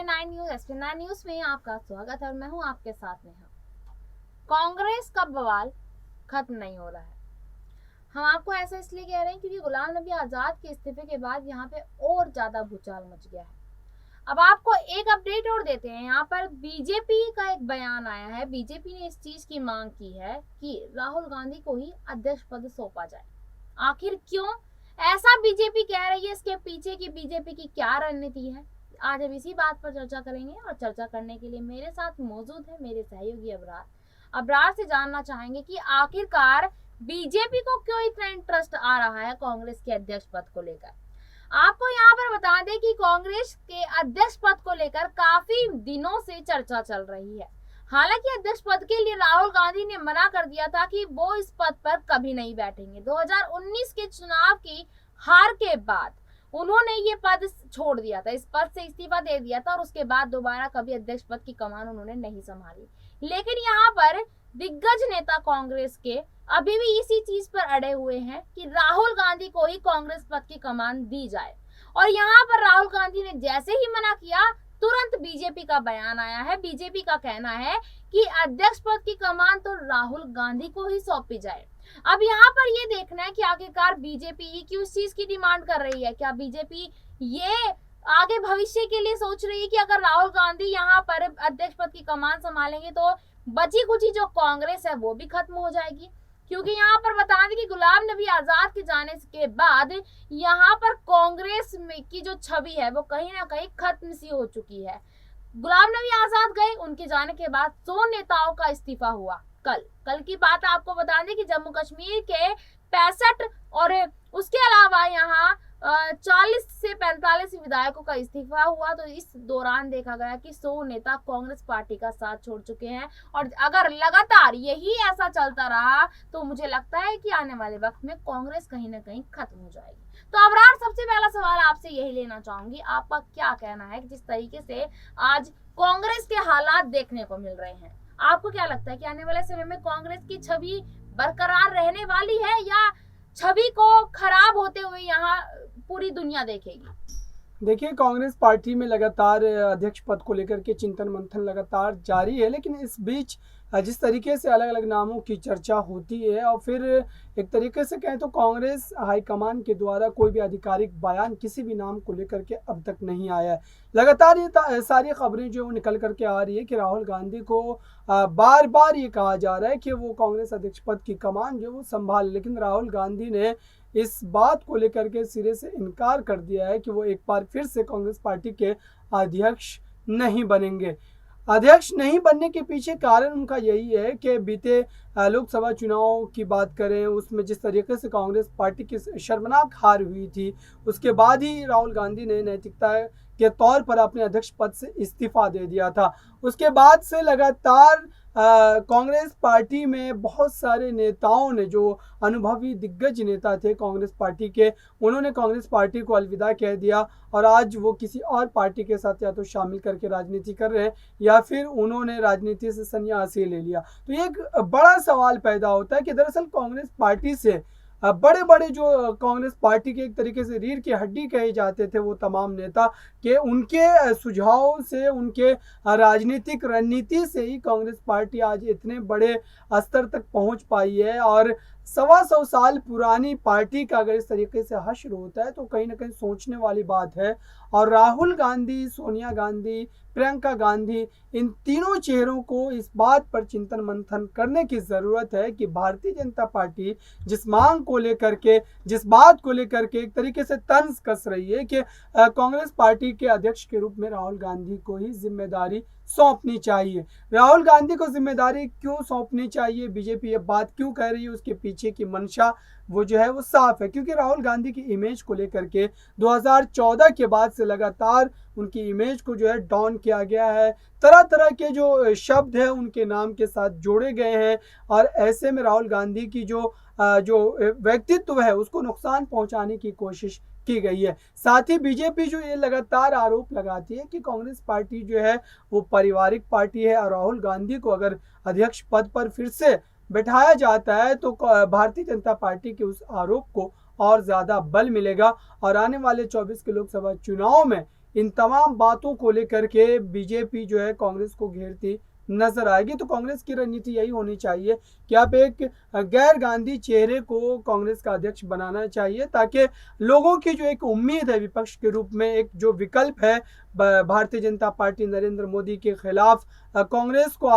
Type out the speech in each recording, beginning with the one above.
SP9 news. SP9 news में आपका स्वागत है और मैं हूं आपके साथ में हूं। कांग्रेस का बवाल खत्म नहीं हो रहा है। हम आपको ऐसा इसलिए कह रहे हैं क्योंकि गुलाम नबी आजाद के इस्तीफे के बाद यहाँ पे और ज्यादा भूचाल मच गया है। अब आपको एक अपडेट और देते हैं। यहाँ पर बीजेपी का एक बयान आया है। बीजेपी ने इस चीज की मांग की है कि राहुल गांधी को ही अध्यक्ष पद सौंपा जाए। आखिर क्यों ऐसा बीजेपी कह रही है? इसके पीछे की बीजेपी की क्या रणनीति है, आज हम इसी बात पर चर्चा करेंगे। और चर्चा करने के लिए मेरे साथ मौजूद है मेरे सहयोगी अबरार से जानना चाहेंगे कि आखिरकार बीजेपी को क्यों इतना इंटरेस्ट आ रहा है कांग्रेस के अध्यक्ष पद को लेकर। आपको यहाँ पर बता दें कि कांग्रेस के अध्यक्ष पद को लेकर काफी दिनों से चर्चा चल रही है। हालांकि अध्यक्ष पद के लिए राहुल गांधी ने मना कर दिया था कि वो इस पद पर कभी नहीं बैठेंगे। 2019 के चुनाव की हार के बाद उन्होंने ये पद छोड़ दिया था, इस पद से इस्तीफा दे दिया था और उसके बाद दोबारा कभी अध्यक्ष पद की कमान उन्होंने नहीं संभाली। लेकिन यहाँ पर दिग्गज नेता कांग्रेस के अभी भी इसी चीज पर अड़े हुए हैं कि राहुल गांधी को ही कांग्रेस पद की कमान दी जाए। और यहाँ पर राहुल गांधी ने जैसे ही मना किया, तुरंत बीजेपी का बयान आया है। बीजेपी का कहना है कि अध्यक्ष पद की कमान तो राहुल गांधी को ही सौंपी जाए। अब यहाँ पर ये देखना है कि आखिरकार बीजेपी किस चीज की डिमांड कर रही है। क्या बीजेपी ये आगे भविष्य के लिए सोच रही है कि अगर राहुल गांधी यहाँ पर अध्यक्ष पद की कमान संभालेंगे तो बची कुची जो कांग्रेस है वो भी खत्म हो जाएगी? क्योंकि यहाँ पर बता दें कि गुलाम नबी आजाद के जाने के बाद यहाँ पर कांग्रेस में की जो छवि है वो कहीं ना कहीं खत्म सी हो चुकी है। गुलाम नबी आजाद गए, उनके जाने के बाद 100 नेताओं का इस्तीफा हुआ। कल की बात आपको बता दें कि जम्मू कश्मीर के 65 और उसके अलावा यहाँ 40 से 45 विधायकों का इस्तीफा हुआ। तो इस दौरान देखा गया कि 100 नेता कांग्रेस पार्टी का साथ छोड़ चुके हैं। और अगर लगातार यही ऐसा चलता रहा तो मुझे लगता है कि आने वाले वक्त में कांग्रेस कहीं ना कहीं खत्म हो जाएगी। तो अबरार, सबसे पहला सवाल आपसे यही लेना चाहूंगी, आपका क्या कहना है कि जिस तरीके से आज कांग्रेस के हालात देखने को मिल रहे हैं, आपको क्या लगता है कि आने वाले समय में कांग्रेस की छवि बरकरार रहने वाली है या छवि को खराब होते हुए यहाँ पूरी दुनिया देखेगी? देखिए, कांग्रेस पार्टी में लगातार अध्यक्ष पद को लेकर के चिंतन मंथन लगातार जारी है। लेकिन इस बीच जिस तरीके से अलग अलग नामों की चर्चा होती है और फिर एक तरीके से कहें तो कांग्रेस हाईकमान के द्वारा कोई भी आधिकारिक बयान किसी भी नाम को लेकर के अब तक नहीं आया है। लगातार ये सारी खबरें जो निकल करके आ रही है कि राहुल गांधी को बार बार ये कहा जा रहा है कि वो कांग्रेस अध्यक्ष पद की कमान जो वो संभाले। लेकिन राहुल गांधी ने इस बात को लेकर के सिरे से इनकार कर दिया है कि वो एक बार फिर से कांग्रेस पार्टी के अध्यक्ष नहीं बनेंगे। अध्यक्ष नहीं बनने के पीछे कारण उनका यही है कि बीते लोकसभा चुनाव की बात करें, उसमें जिस तरीके से कांग्रेस पार्टी की शर्मनाक हार हुई थी, उसके बाद ही राहुल गांधी ने नैतिकता के तौर पर अपने अध्यक्ष पद से इस्तीफा दे दिया था। उसके बाद से लगातार कांग्रेस पार्टी में बहुत सारे नेताओं ने, जो अनुभवी दिग्गज नेता थे कांग्रेस पार्टी के, उन्होंने कांग्रेस पार्टी को अलविदा कह दिया और आज वो किसी और पार्टी के साथ या तो शामिल करके राजनीति कर रहे हैं या फिर उन्होंने राजनीति से संन्यास ले लिया। तो ये एक बड़ा सवाल पैदा होता है कि दरअसल कांग्रेस पार्टी से बड़े बड़े जो कांग्रेस पार्टी के एक तरीके से रीढ़ की हड्डी कहे जाते थे वो तमाम नेता के, उनके सुझाव से, उनके राजनीतिक रणनीति से ही कांग्रेस पार्टी आज इतने बड़े स्तर तक पहुंच पाई है। और 125 साल पुरानी पार्टी का अगर इस तरीके से हश्र होता है तो कहीं ना कहीं सोचने वाली बात है। और राहुल गांधी, सोनिया गांधी, प्रियंका गांधी, इन तीनों चेहरों को इस बात पर चिंतन मंथन करने की ज़रूरत है कि भारतीय जनता पार्टी जिस मांग को लेकर के, जिस बात को लेकर के एक तरीके से तंज कस रही है कि कांग्रेस पार्टी के अध्यक्ष के रूप में राहुल गांधी को ही जिम्मेदारी सौंपनी चाहिए। राहुल गांधी को जिम्मेदारी क्यों सौंपनी चाहिए, बीजेपी ये बात क्यों कह रही है, उसके पीछे की मंशा वो जो है वो साफ है। क्योंकि राहुल गांधी की इमेज को लेकर के 2014 के बाद से लगातार उनकी इमेज को जो है डाउन किया गया है। तरह तरह के जो शब्द है उनके नाम के साथ जोड़े गए हैं और ऐसे में राहुल गांधी की जो व्यक्तित्व है उसको नुकसान पहुंचाने की कोशिश की गई है। साथ ही बीजेपी जो ये लगातार आरोप लगाती है कि कांग्रेस पार्टी जो है वो पारिवारिक पार्टी है और राहुल गांधी को अगर अध्यक्ष पद पर फिर से बैठाया जाता है तो भारतीय जनता पार्टी के उस आरोप को और ज़्यादा बल मिलेगा और आने वाले 24 के लोकसभा चुनाव में इन तमाम बातों को लेकर के बीजेपी जो है कांग्रेस को घेरती नजर आएगी। तो कांग्रेस की रणनीति यही होनी चाहिए कि आप एक गैर गांधी चेहरे को कांग्रेस का अध्यक्ष बनाना चाहिए, ताकि लोगों की जो एक उम्मीद है विपक्ष के रूप में, एक जो विकल्प है भारतीय जनता पार्टी नरेंद्र मोदी के खिलाफ, कांग्रेस को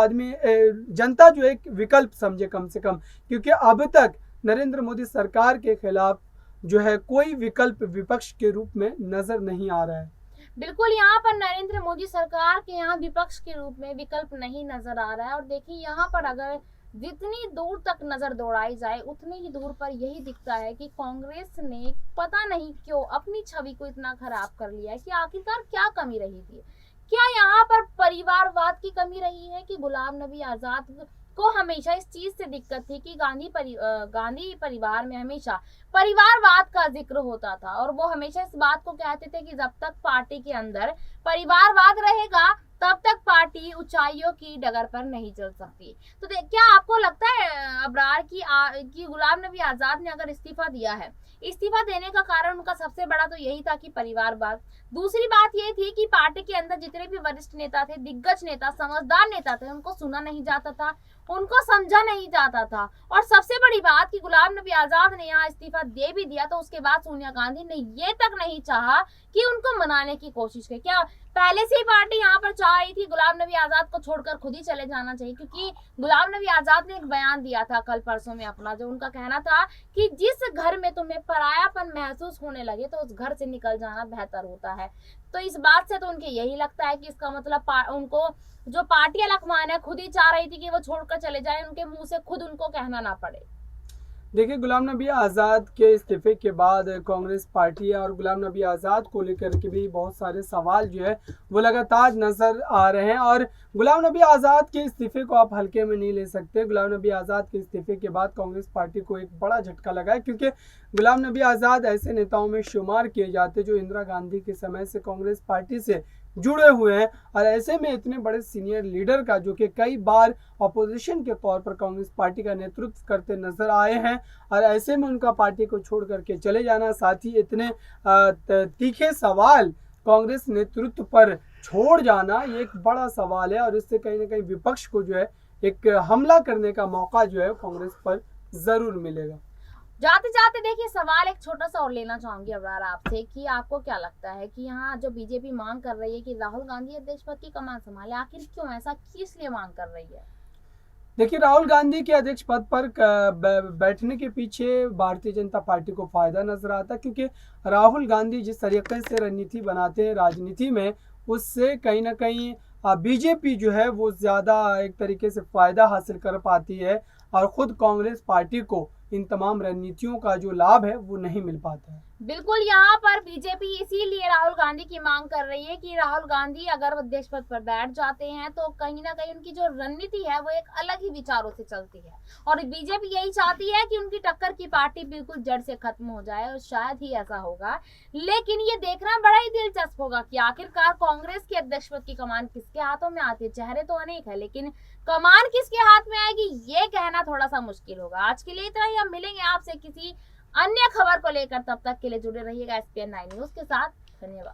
जनता जो एक विकल्प समझे कम से कम, क्योंकि अब तक नरेंद्र मोदी सरकार के खिलाफ जो है कोई विकल्प विपक्ष के रूप में नजर नहीं आ रहा है। बिल्कुल, यहाँ पर नरेंद्र मोदी सरकार के यहाँ विपक्ष के रूप में विकल्प नहीं नजर आ रहा है। और देखिए यहाँ पर अगर जितनी दूर तक नजर दौड़ाई जाए उतनी ही दूर पर यही दिखता है कि कांग्रेस ने पता नहीं क्यों अपनी छवि को इतना खराब कर लिया है कि आखिरकार क्या कमी रही थी। क्या यहाँ पर परिवारवाद की कमी रही है कि गुलाम नबी आजाद को हमेशा इस चीज से दिक्कत थी कि गांधी परिवार में हमेशा परिवारवाद का जिक्र होता था और वो हमेशा इस बात को कहते थे कि जब तक पार्टी के अंदर परिवारवाद रहेगा तब तक पार्टी ऊंचाइयों की डगर पर नहीं चल सकती। तो क्या आपको लगता है अबरार कि गुलाम नबी आजाद ने अगर इस्तीफा दिया है, इस्तीफा देने का कारण उनका सबसे बड़ा तो यही था कि परिवारवाद। दूसरी बात ये थी कि पार्टी के अंदर जितने भी वरिष्ठ नेता थे, दिग्गज नेता, समझदार नेता थे, उनको सुना नहीं जाता था, उनको समझा नहीं जाता था। और सबसे बड़ी बात कि गुलाम नबी आजाद ने यहाँ इस्तीफा दे भी दिया तो उसके बाद सोनिया गांधी ने ये तक नहीं चाहा कि उनको मनाने की कोशिश की। क्या पहले से ही पार्टी यहाँ पर चाह रही थी गुलाम नबी आजाद को छोड़कर खुद ही चले जाना चाहिए? क्योंकि गुलाम नबी आजाद ने एक बयान दिया था कल परसों में अपना, जो उनका कहना था कि जिस घर में तुम्हें परायापन महसूस होने लगे तो उस घर से निकल जाना बेहतर होता है। तो इस बात से तो उनके यही लगता है कि इसका मतलब उनको जो पार्टी अलखमान है खुद ही चाह रही थी कि वो छोड़कर चले जाए, उनके मुंह से खुद उनको कहना ना पड़े। देखिए, गुलाम नबी आज़ाद के इस्तीफे के बाद कांग्रेस पार्टी और गुलाम नबी आज़ाद को लेकर के भी बहुत सारे सवाल जो है वो लगातार नज़र आ रहे हैं। और गुलाम नबी आज़ाद के इस्तीफे को आप हल्के में नहीं ले सकते। गुलाम नबी आज़ाद के इस्तीफे के बाद कांग्रेस पार्टी को एक बड़ा झटका लगा है, क्योंकि गुलाम नबी आज़ाद ऐसे नेताओं में शुमार किए जाते जो इंदिरा गांधी के समय से कांग्रेस पार्टी से जुड़े हुए हैं। और ऐसे में इतने बड़े सीनियर लीडर का, जो कि कई बार अपोजिशन के तौर पर कांग्रेस पार्टी का नेतृत्व करते नजर आए हैं, और ऐसे में उनका पार्टी को छोड़ करके चले जाना, साथ ही इतने तीखे सवाल कांग्रेस नेतृत्व पर छोड़ जाना, ये एक बड़ा सवाल है। और इससे कहीं ना कहीं विपक्ष को जो है एक हमला करने का मौका जो है कांग्रेस पर जरूर मिलेगा। जाते जाते देखिए सवाल एक छोटा सा और लेना चाहूंगी अबरार आपसे कि आपको क्या लगता है कि यहाँ जो बीजेपी मांग कर रही है कि राहुल गांधी अध्यक्ष पद की कमान संभाले, आखिर क्यों, ऐसा किस लिए मांग कर रही है? देखिए, राहुल गांधी के अध्यक्ष पद पर बैठने के पीछे भारतीय जनता पार्टी को फायदा नजर आता है, क्योंकि राहुल गांधी जिस तरीके से रणनीति बनाते हैं राजनीति में, उससे कहीं ना कहीं बीजेपी जो है वो ज्यादा एक तरीके से फायदा हासिल कर पाती है, और खुद कांग्रेस पार्टी को इन तमाम रणनीतियों का जो लाभ है वो नहीं मिल पाता है। बिल्कुल, यहाँ पर बीजेपी इसीलिए राहुल गांधी की मांग कर रही है कि राहुल गांधी अगर अध्यक्ष पद पर बैठ जाते हैं तो कहीं ना कहीं उनकी जो रणनीति है वो एक अलग ही विचारों से चलती है। और बीजेपी यही चाहती है कि उनकी टक्कर की पार्टी बिल्कुल जड़ से खत्म हो जाए, और शायद ही ऐसा होगा। लेकिन ये देखना बड़ा ही दिलचस्प होगा कि आखिरकार कांग्रेस के अध्यक्ष पद की कमान किसके हाथों में आती है। चेहरे तो अनेक है, लेकिन कमान किसके हाथ में आएगी ये कहना थोड़ा सा मुश्किल होगा। आज के लिए इतना ही, हम मिलेंगे आपसे किसी अन्य खबर को लेकर, तब तक के लिए जुड़े रहिएगा SPN 9 न्यूज के साथ। धन्यवाद।